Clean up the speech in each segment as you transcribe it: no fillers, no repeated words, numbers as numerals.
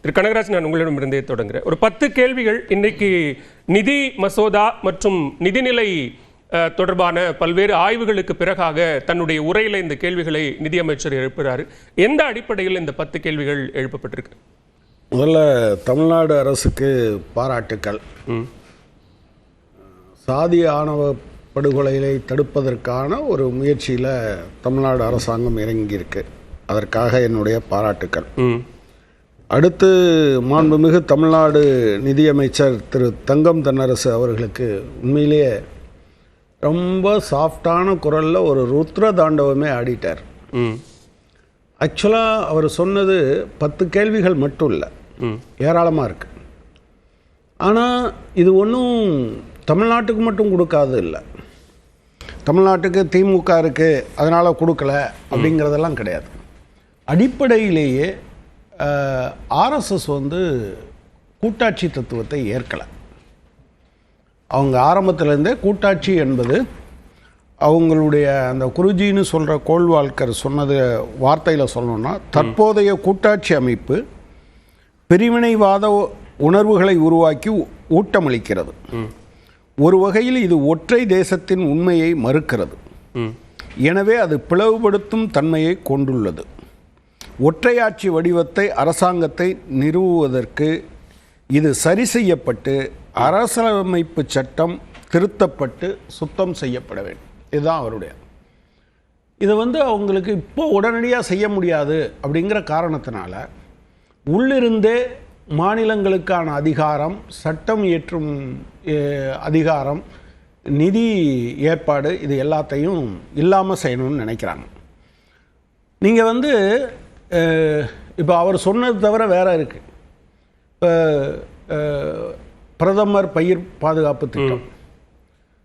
திரு கனகராஜ், நான் உங்களிடமிருந்தே தொடங்குகிறேன். ஒரு 10 கேள்விகள் இன்னைக்கு நிதி மசோதா மற்றும் நிதிநிலை தொடர்பான பல்வேறு ஆய்வுகளுக்கு பிறகாக தன்னுடைய உரையில இந்த கேள்விகளை நிதியமைச்சர் எழுப்புகிறாரு. எந்த அடிப்படையில் இந்த 10 கேள்விகள் எழுப்பப்பட்டிருக்கு? முதல்ல தமிழ்நாடு அரசுக்கு பாராட்டுக்கள். சாதிய ஆணவ படுகொலைகளை தடுப்பதற்கான ஒரு முயற்சியில் தமிழ்நாடு அரசாங்கம் இறங்கியிருக்கு. அதற்காக என்னுடைய பாராட்டுக்கள். அடுத்து மாண்புமிகு தமிழ்நாடு நிதியமைச்சர் திரு தங்கம் தென்னரசு அவர்களுக்கு உண்மையிலேயே ரொம்ப சாஃப்டான குரலில் ஒரு ருத்ர தாண்டவமே ஆடிட்டார். ஆக்சுவலாக அவர் சொன்னது 10 கேள்விகள் மட்டும் இல்லை, ஏராளமாக இருக்கு. ஆனால் இது ஒன்றும் தமிழ்நாட்டுக்கு மட்டும் கொடுக்காது இல்லை. தமிழ்நாட்டுக்கு திமுக இருக்குது அதனால் கொடுக்கல அப்படிங்கிறதெல்லாம் கிடையாது. அடிப்படையிலேயே ஆர்எஸ்எஸ் கூட்டாட்சி தத்துவத்தை ஏற்கலை. அவங்க ஆரம்பத்திலேருந்தே கூட்டாட்சி என்பது அவங்களுடைய அந்த குருஜின்னு சொல்கிற கோல்வால்கர் சொன்னது வார்த்தையில் சொல்லணும்னா, தற்போதைய கூட்டாட்சி அமைப்பு பிரிவினைவாத உணர்வுகளை உருவாக்கி ஊட்டமளிக்கிறது. ஒரு வகையில் இது ஒற்றை தேசத்தின் உண்மையை மறுக்கிறது. எனவே அது பிளவுபடுத்தும் தன்மையை கொண்டுள்ளது. ஒற்றையாட்சி வடிவத்தை அரசாங்கத்தை நிறுவுவதற்கு இது சரி செய்யப்பட்டு அரசியலமைப்பு சட்டம் திருத்தப்பட்டு சுத்தம் செய்யப்பட வேண்டும். இதுதான் அவருடைய இதை அவங்களுக்கு இப்போ உடனடியாக செய்ய முடியாது அப்படிங்கிற காரணத்தினால உள்ளிருந்தே மாநிலங்களுக்கான அதிகாரம், சட்டம் இயற்றும் அதிகாரம், நிதி ஏற்பாடு இது எல்லாத்தையும் இல்லாமல் செய்யணும்னு நினைக்கிறாங்க. நீங்கள் இப்போ அவர் சொன்னது தவிர வேற இருக்கு. இப்போ பிரதமர் பயிர் பாதுகாப்பு திட்டம்,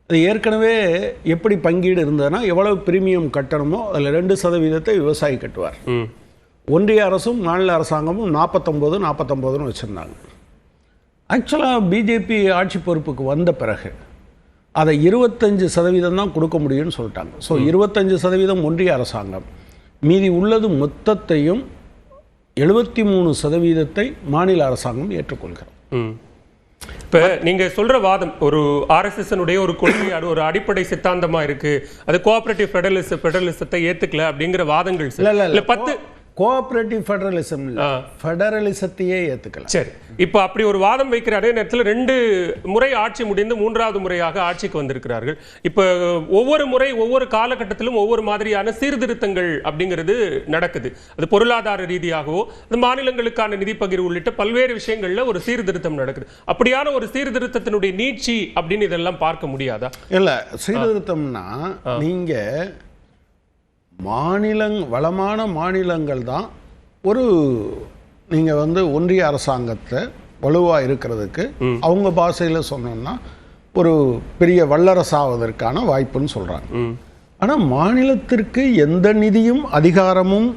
அது ஏற்கனவே எப்படி பங்கீடு இருந்ததுன்னா, எவ்வளவு பிரீமியம் கட்டணுமோ அதில் 2% விவசாயி கட்டுவார். ஒன்றிய அரசும் மாநில அரசாங்கமும் 49 வச்சுருந்தாங்க. ஆக்சுவலாக பிஜேபி ஆட்சி பொறுப்புக்கு வந்த பிறகு அதை 25% தான் கொடுக்க முடியும்னு சொல்லிட்டாங்க. ஸோ 25% ஒன்றிய அரசாங்கம், மீதி உள்ளது மொத்தத்தையும் 73% மாநில அரசாங்கம் ஏற்றுக்கொள்கிறது. இப்போ நீங்கள் சொல்கிற வாதம் ஒரு ஆர்எஸ்எஸ்னுடைய ஒரு கொள்கை, அது ஒரு அடிப்படை சித்தாந்தமாக இருக்குது, அது கோஆபரேட்டிவ் ஃபெடரலிசத்தை ஏற்றுக்கல அப்படிங்கிற வாதங்கள் இல்லை. 10 கோஆபரேட்டிவ் ஃபெடரலிசம் இல்லை, ஃபெடரலிசத்தையே ஏற்றுக்கலாம். சரி, இப்போ அப்படி ஒரு வாதம் வைக்கிற அதே நேரத்தில் 2 முறை ஆட்சி முடிந்து 3வது முறையாக ஆட்சிக்கு வந்திருக்கிறார்கள். இப்போ ஒவ்வொரு முறை ஒவ்வொரு காலகட்டத்திலும் ஒவ்வொரு மாதிரியான சீர்திருத்தங்கள் அப்படிங்கிறது நடக்குது. அது பொருளாதார ரீதியாகவோ அது மாநிலங்களுக்கான நிதி பகிர்வு உள்ளிட்ட பல்வேறு விஷயங்கள்ல ஒரு சீர்திருத்தம் நடக்குது. அப்படியான ஒரு சீர்திருத்தத்தினுடைய நீட்சி அப்படின்னு இதெல்லாம் பார்க்க முடியாதா? இல்லை, சீர்திருத்தம்னா நீங்க வளமான மாநிலங்கள் தான் நீங்கள் ஒன்றிய அரசாங்கத்தை வலுவாக இருக்கிறதுக்கு அவங்க பாஷையில் சொன்னோம்னா ஒரு பெரிய வல்லரசாவதற்கான வாய்ப்புன்னு சொல்கிறாங்க. ஆனால் மாநிலத்திற்கு எந்த நிதியும் அதிகாரமும்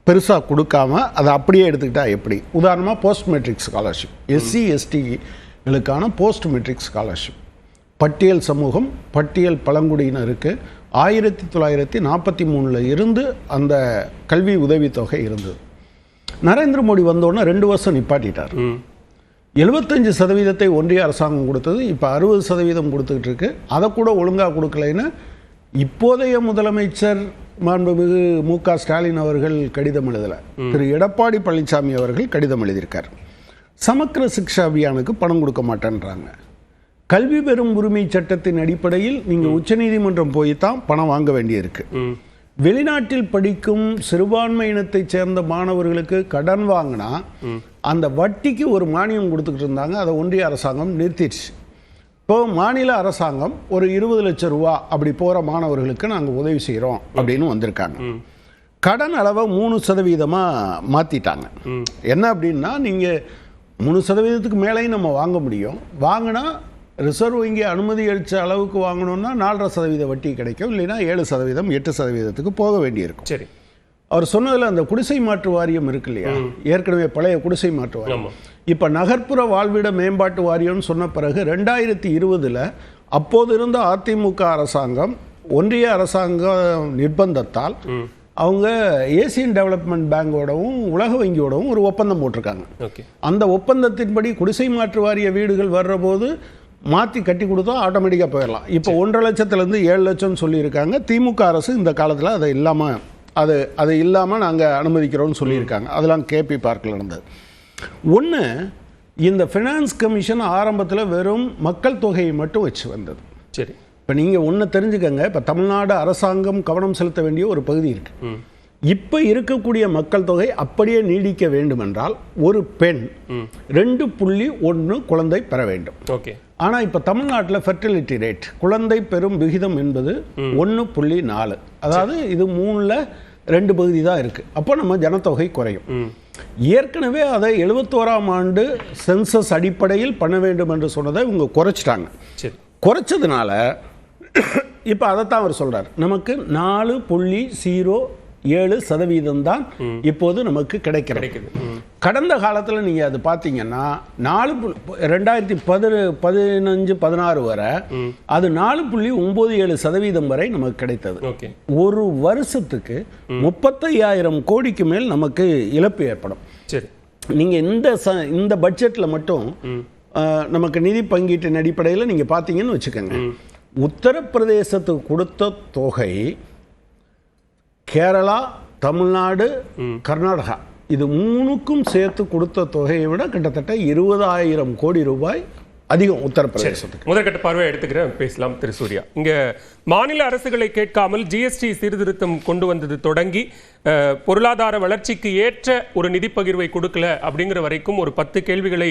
பெருசாக கொடுக்காம அதை அப்படியே எடுத்துக்கிட்டா எப்படி? உதாரணமாக போஸ்ட் மெட்ரிக் ஸ்காலர்ஷிப், SC STகளுக்கான போஸ்ட் மெட்ரிக் ஸ்காலர்ஷிப், பட்டியல் சமூகம், பட்டியல் பழங்குடியினருக்கு 1943 இருந்து அந்த கல்வி உதவித்தொகை இருந்தது. நரேந்திர மோடி வந்தோடனே 2 வருஷம் நிப்பாட்டிட்டார். 75% ஒன்றிய அரசாங்கம் கொடுத்தது, இப்போ 60% கொடுத்துக்கிட்டு இருக்கு. அதை கூட ஒழுங்காக கொடுக்கலைன்னு இப்போதைய முதலமைச்சர் மாண்புமிகு MK ஸ்டாலின் அவர்கள் கடிதம் எழுதலை, திரு எடப்பாடி பழனிசாமி அவர்கள் கடிதம் எழுதியிருக்கார். சமக்கிர சிக்ஷா அபியானுக்கு பணம் கொடுக்க மாட்டேன்றாங்க. கல்வி பெறும் உரிமை சட்டத்தின் அடிப்படையில் நீங்கள் உச்சநீதிமன்றம் போய் தான் பணம் வாங்க வேண்டியிருக்கு. வெளிநாட்டில் படிக்கும் சிறுபான்மை இனத்தைச் சேர்ந்த மாணவர்களுக்கு கடன் வாங்கினா அந்த வட்டிக்கு ஒரு மானியம் கொடுத்துக்கிட்டு இருந்தாங்க. அதை ஒன்றிய அரசாங்கம் நிறுத்திடுச்சு. இப்போ மாநில அரசாங்கம் ஒரு 20 லட்சம் ரூபா அப்படி போகிற மாணவர்களுக்கு நாங்கள் உதவி செய்கிறோம் அப்படின்னு வந்திருக்காங்க. கடன் அளவை 3% மாற்றிட்டாங்க. என்ன அப்படின்னா, நீங்கள் 3% மேலேயும் நம்ம வாங்க முடியும். வாங்கினா ரிசர்வ் வங்கி அனுமதி அளித்த அளவுக்கு வாங்கணும்னா 4.5% வட்டி கிடைக்கும், இல்லைன்னா 7%, 8%க்கு போக வேண்டியிருக்கும். சரி, அவர் சொன்னதில் அந்த குடிசை மாற்று வாரியம் இருக்கு இல்லையா, ஏற்கனவே பழைய குடிசை மாற்று வாரியம், இப்போ நகர்ப்புற வாழ்விட மேம்பாட்டு வாரியம்னு சொன்ன பிறகு 2020 அப்போது இருந்த அதிமுக அரசாங்கம் ஒன்றிய அரசாங்க நிர்பந்தத்தால் அவங்க ஏசியன் டெவலப்மெண்ட் பேங்கோடவும் உலக வங்கியோடவும் ஒரு ஒப்பந்தம் போட்டிருக்காங்க. ஓகே. அந்த ஒப்பந்தத்தின்படி குடிசை மாற்று வாரிய வீடுகள் வர்ற போது மாற்றி கட்டி கொடுத்தா ஆட்டோமேட்டிக்காக போயிடலாம். இப்போ 1.5 லட்சத்துலேருந்து 7 லட்சம் சொல்லியிருக்காங்க. திமுக அரசு இந்த காலத்தில் அதை இல்லாமல் அது இல்லாமல் நாங்கள் அனுமதிக்கிறோம்னு சொல்லியிருக்காங்க. அதெல்லாம் கேபி பார்க்கில் நடந்தது. ஒன்று, இந்த ஃபினான்ஸ் கமிஷன் ஆரம்பத்தில் வெறும் மக்கள் தொகையை மட்டும் வச்சு வந்தது. சரி. இப்போ நீங்கள் ஒன்று தெரிஞ்சுக்கங்க, இப்போ தமிழ்நாடு அரசாங்கம் கவனம் செலுத்த வேண்டிய ஒரு பகுதி இருக்குது. இப்போ இருக்கக்கூடிய மக்கள் தொகை அப்படியே நீடிக்க வேண்டுமென்றால் ஒரு பெண் 2.1 குழந்தை பெற வேண்டும். ஓகே. ஆனால் இப்போ தமிழ்நாட்டில் ஃபெர்டிலிட்டி ரேட், குழந்தை பெறும் விகிதம் என்பது 1.4. அதாவது இது 3ல் 2 பகுதி தான் இருக்குது. அப்போ நம்ம ஜனத்தொகை குறையும். ஏற்கனவே அதை 71ஆம் ஆண்டு சென்சஸ் அடிப்படையில் பண்ண வேண்டும் என்று சொன்னதை இவங்க குறைச்சிட்டாங்க. குறைச்சதுனால இப்போ அதைத்தான் அவர் சொல்கிறார், நமக்கு 4.07% தான் இப்போது நமக்கு கிடைக்கிறது. கடந்த காலத்தில் நீங்கள் அது பார்த்தீங்கன்னா 2015-16 வரை அது 4.97% வரை நமக்கு கிடைத்தது. ஒரு வருஷத்துக்கு 35,000 கோடிக்கு மேல் நமக்கு இழப்பு ஏற்படும். நீங்கள் இந்த பட்ஜெட்டில் மட்டும் நமக்கு நிதி பங்கீட்டின் அடிப்படையில் நீங்கள் பார்த்தீங்கன்னு வச்சுக்கோங்க, உத்தரப்பிரதேசத்துக்கு கொடுத்த தொகை கேரளா, தமிழ்நாடு, கர்நாடகா இது 3க்கும் சேர்த்து கொடுத்த தொகையை விட கிட்டத்தட்ட 20,000 கோடி ரூபாய் அதிகம் உத்தரப்பிரதேசத்துக்கு. முதற்கட்ட பார்வை எடுத்துக்கிறேன், பேசலாம். திரு சூர்யா, இங்க மாநில அரசுகளை கேட்காமல் ஜிஎஸ்டி சீர்திருத்தம் கொண்டு வந்தது தொடங்கி பொருளாதார வளர்ச்சிக்கு ஏற்ற ஒரு நிதி பகிர்வை கொடுக்கல அப்படிங்கிற வரைக்கும் ஒரு 10 கேள்விகளை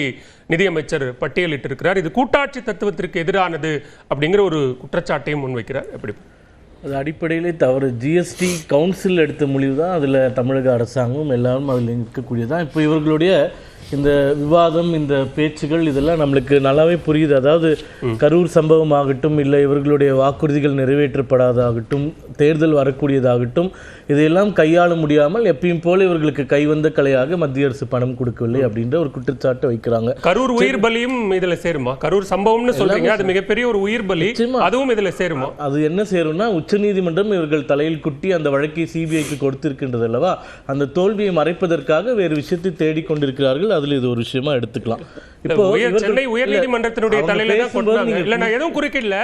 நிதியமைச்சர் பட்டியலிட்டிருக்கிறார். இது கூட்டாட்சி தத்துவத்திற்கு எதிரானது அப்படிங்கிற ஒரு குற்றச்சாட்டையும் முன்வைக்கிறார். எப்படி? அது அடிப்படையிலே தவறு. ஜிஎஸ்டி கவுன்சில் எடுத்த முடிவு தான் அதில் தமிழக அரசாங்கம் எல்லாரும் அதில் இருக்கக்கூடியதான். இப்போ இவர்களுடைய இந்த விவாதம், இந்த பேச்சுகள் இதெல்லாம் நம்மளுக்கு நல்லாவே புரியுது. அதாவது கரூர் சம்பவம் ஆகட்டும், இல்லை இவர்களுடைய வாக்குறுதிகள் நிறைவேற்றப்படாதாகட்டும், தேர்தல் வரக்கூடியதாகட்டும், இதையெல்லாம் கையாள முடியாமல் எப்பயும் போல இவர்களுக்கு கைவந்த கலையாக மத்திய அரசு பணம் கொடுக்கவில்லை அப்படின்ற ஒரு குற்றச்சாட்டை வைக்கிறாங்க. கரூர் உயிர் பலியும் இதுல சேருமா? கரூர் சம்பவம்னு சொல்றீங்க, அது மிகப்பெரிய ஒரு உயிர் பலி, அதுவும் இதுல சேருமா? அது என்ன சேரும்னா, உச்சநீதிமன்றம் இவர்கள் தலையில் குட்டி அந்த வழக்கை சிபிஐக்கு கொடுத்திருக்கின்றது அல்லவா, அந்த தோல்வியை மறைப்பதற்காக வேறு விஷயத்தை தேடிக்கொண்டிருக்கிறார்கள். அதுல இது ஒரு விஷயமா எடுத்துக்கலாம். இப்போ சென்னை உயர்நீதிமன்றத்தினுடைய தலையில தான் கொண்டாங்க. இல்ல நான் எதுவும் குறுக்கிடல,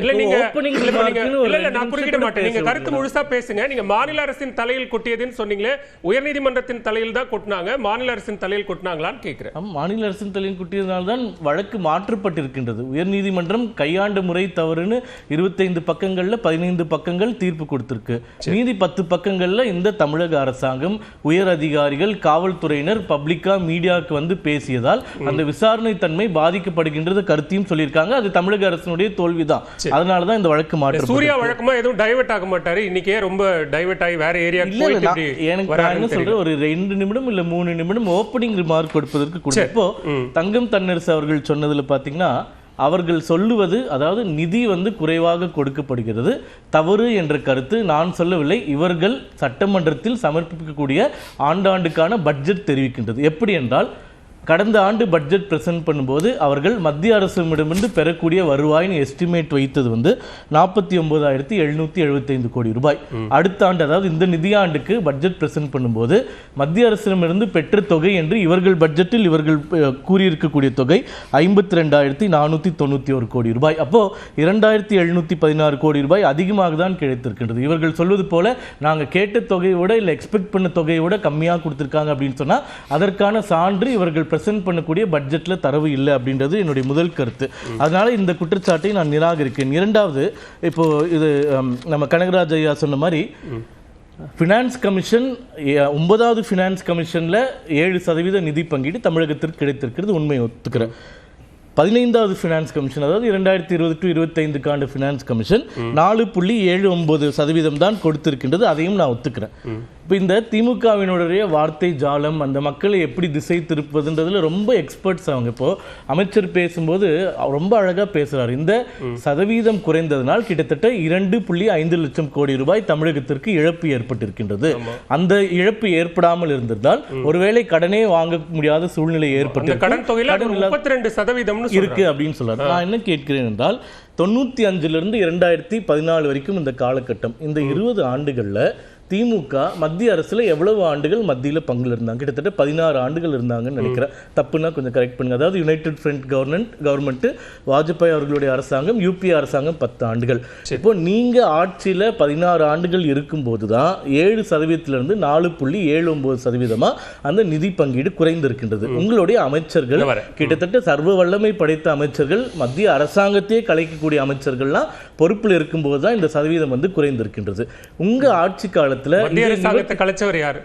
இல்ல நீங்க இல்ல நான் குறுக்கிட மாட்டேன், நீங்க கருத்து முழுசா பேசுங்க. நீங்க மாநில அரசின் தலையில் கொட்டியதுன்னு சொன்னீங்களே, உயர்நீதிமன்றத்தின் தலையில் தான் கொட்டினாங்க, மாநில அரசின் தலையில் கொட்டினாங்களான்னு கேட்கிறேன். மாநில அரசின் தலையில் கொட்டியதனால தான் வழக்கு மாற்றப்பட்டிருக்கின்றது. உயர்நீதிமன்றம் கையாண்ட முறை தவறுன்னு 25 பக்கங்கள்ல 15 பக்கங்கள் தீர்ப்பு கொடுத்திருக்கு. மீதி 10 பக்கங்கள்ல இந்த தமிழக அரசாங்கம், உயர் அதிகாரிகள், காவல்துறையினர் பப்ளிக்கா மீடியாவுக்கு வந்து பேசியதால் அந்த விசாரணை தன்மை பாதிக்கப்படுகின்றது கருத்தையும் சொல்லியிருக்காங்க. அது தமிழக அரசினுடைய தோல்விதான். அதனாலதான் இந்த வழக்கு மாற்றம். சூர்யா வழக்கமா எதுவும் டைவர்ட் ஆக மாட்டாரு, இன்னைக்கே ரொம்ப டைவர்ட் ஆகி வேற ஏரியா. எனக்கு என்ன சொல்றேன், ஒரு 2 நிமிடம் இல்ல 3 நிமிடம் ஓப்பனிங் ரிமார்க் கொடுப்பதற்கு கூட. இப்போ தங்கம் தென்னரசு அவர்கள் சொன்னதுல பாத்தீங்கன்னா, அவர்கள் சொல்லுவது, அதாவது நிதி வந்து குறைவாக கொடுக்கப்படுகிறது தவறு என்ற கருத்து நான் சொல்லவில்லை. இவர்கள் சட்டமன்றத்தில் சமர்ப்பிக்கக்கூடிய ஆண்டாண்டுக்கான பட்ஜெட் தெரிவிக்கின்றது. எப்படி என்றால், கடந்த ஆண்டு பட்ஜெட் பிரசன்ட் பண்ணும்போது அவர்கள் மத்திய அரசிடமிருந்து பெறக்கூடிய வருவாயின் எஸ்டிமேட் வைத்தது வந்து 49,775 கோடி ரூபாய். அடுத்த ஆண்டு, அதாவது இந்த நிதியாண்டுக்கு பட்ஜெட் பிரசன்ட் பண்ணும்போது மத்திய அரசிடமிருந்து பெற்ற தொகை என்று இவர்கள் பட்ஜெட்டில் இவர்கள் கூறியிருக்கக்கூடிய தொகை 52,491 கோடி ரூபாய். அப்போ 2,716 கோடி ரூபாய் அதிகமாக தான் கிடைத்திருக்கின்றது. இவர்கள் சொல்வது போல நாங்கள் கேட்ட தொகையை விட இல்லை எக்ஸ்பெக்ட் பண்ண தொகையை விட கம்மியாக கொடுத்திருக்காங்க அப்படின்னு சொன்னா அதற்கான சான்று இவர்கள் பிரசன்ட் பண்ணக்கூடிய பட்ஜெட்ல தரவு இல்லை அப்படின்றது என்னுடைய முதல் கருத்து. அதனால இந்த குற்றச்சாட்டை நான் நிராகரிக்கிறேன். இரண்டாவது, இப்போ இது நம்ம கனகராஜ் ஐயா சொன்ன மாதிரி ஃபினான்ஸ் கமிஷன் 9வது ஃபினான்ஸ் கமிஷன்ல 7% நிதி பங்கீடு தமிழகத்திற்கு கிடைத்திருக்கிறது, உண்மை ஒத்துக்கிறேன். 15வது ஃபினான்ஸ் கமிஷன், அதாவது 2020 to 25 ஃபினான்ஸ் கமிஷன் 4.79% தான் கொடுத்திருக்கின்றது. அதையும் நான் ஒத்துக்கிறேன். இப்போ இந்த திமுகவினுடைய வார்த்தை ஜாலம், அந்த மக்களை எப்படி திசை திருப்பதுன்றதுல ரொம்ப எக்ஸ்பர்ட்ஸ் அவங்க. இப்போ அமைச்சர் பேசும்போது ரொம்ப அழகா பேசுறாரு. இந்த சதவீதம் குறைந்ததனால் கிட்டத்தட்ட 2.5 லட்சம் கோடி ரூபாய் தமிழகத்திற்கு இழப்பு ஏற்பட்டிருக்கின்றது. அந்த இழப்பு ஏற்படாமல் இருந்திருந்தால் ஒருவேளை கடனே வாங்க முடியாத சூழ்நிலை ஏற்பட்டு இருக்கு அப்படின்னு சொல்றாரு. நான் என்ன கேட்கிறேன் என்றால், 95 2014 வரைக்கும் இந்த காலகட்டம், இந்த 20 ஆண்டுகள்ல திமுக மத்திய அரசுல எவ்வளவு ஆண்டுகள் மத்தியில பங்குல இருந்தாங்க? கிட்டத்தட்ட 16 ஆண்டுகள் இருந்தாங்கன்னு நினைக்கிறேன். தப்புனா கொஞ்சம் கரெக்ட் பண்ணுங்க. அதாவது யுனைடெட் ஃப்ரண்ட் கவர்மெண்ட் வாஜ்பாய் அவர்களுடைய அரசாங்கம், யூபி அரசாங்கம் 10 ஆண்டுகள். இப்போ நீங்க ஆட்சியில 16 ஆண்டுகள் இருக்கும்போது தான் 7% 4.79% அந்த நிதி பங்கீடு குறைந்திருக்கின்றது. உங்களுடைய அமைச்சர்கள் கிட்டத்தட்ட சர்வ வல்லமை படைத்த அமைச்சர்கள், மத்திய அரசாங்கத்தையே கலைக்கக்கூடிய அமைச்சர்கள்லாம் பொறுப்பில் இருக்கும்போது தான் இந்த சதவீதம் குறைந்திருக்கின்றது. உங்க ஆட்சி காலத்துல மத்திய அரசாங்கத்தை கலைச்சவர் யாரு?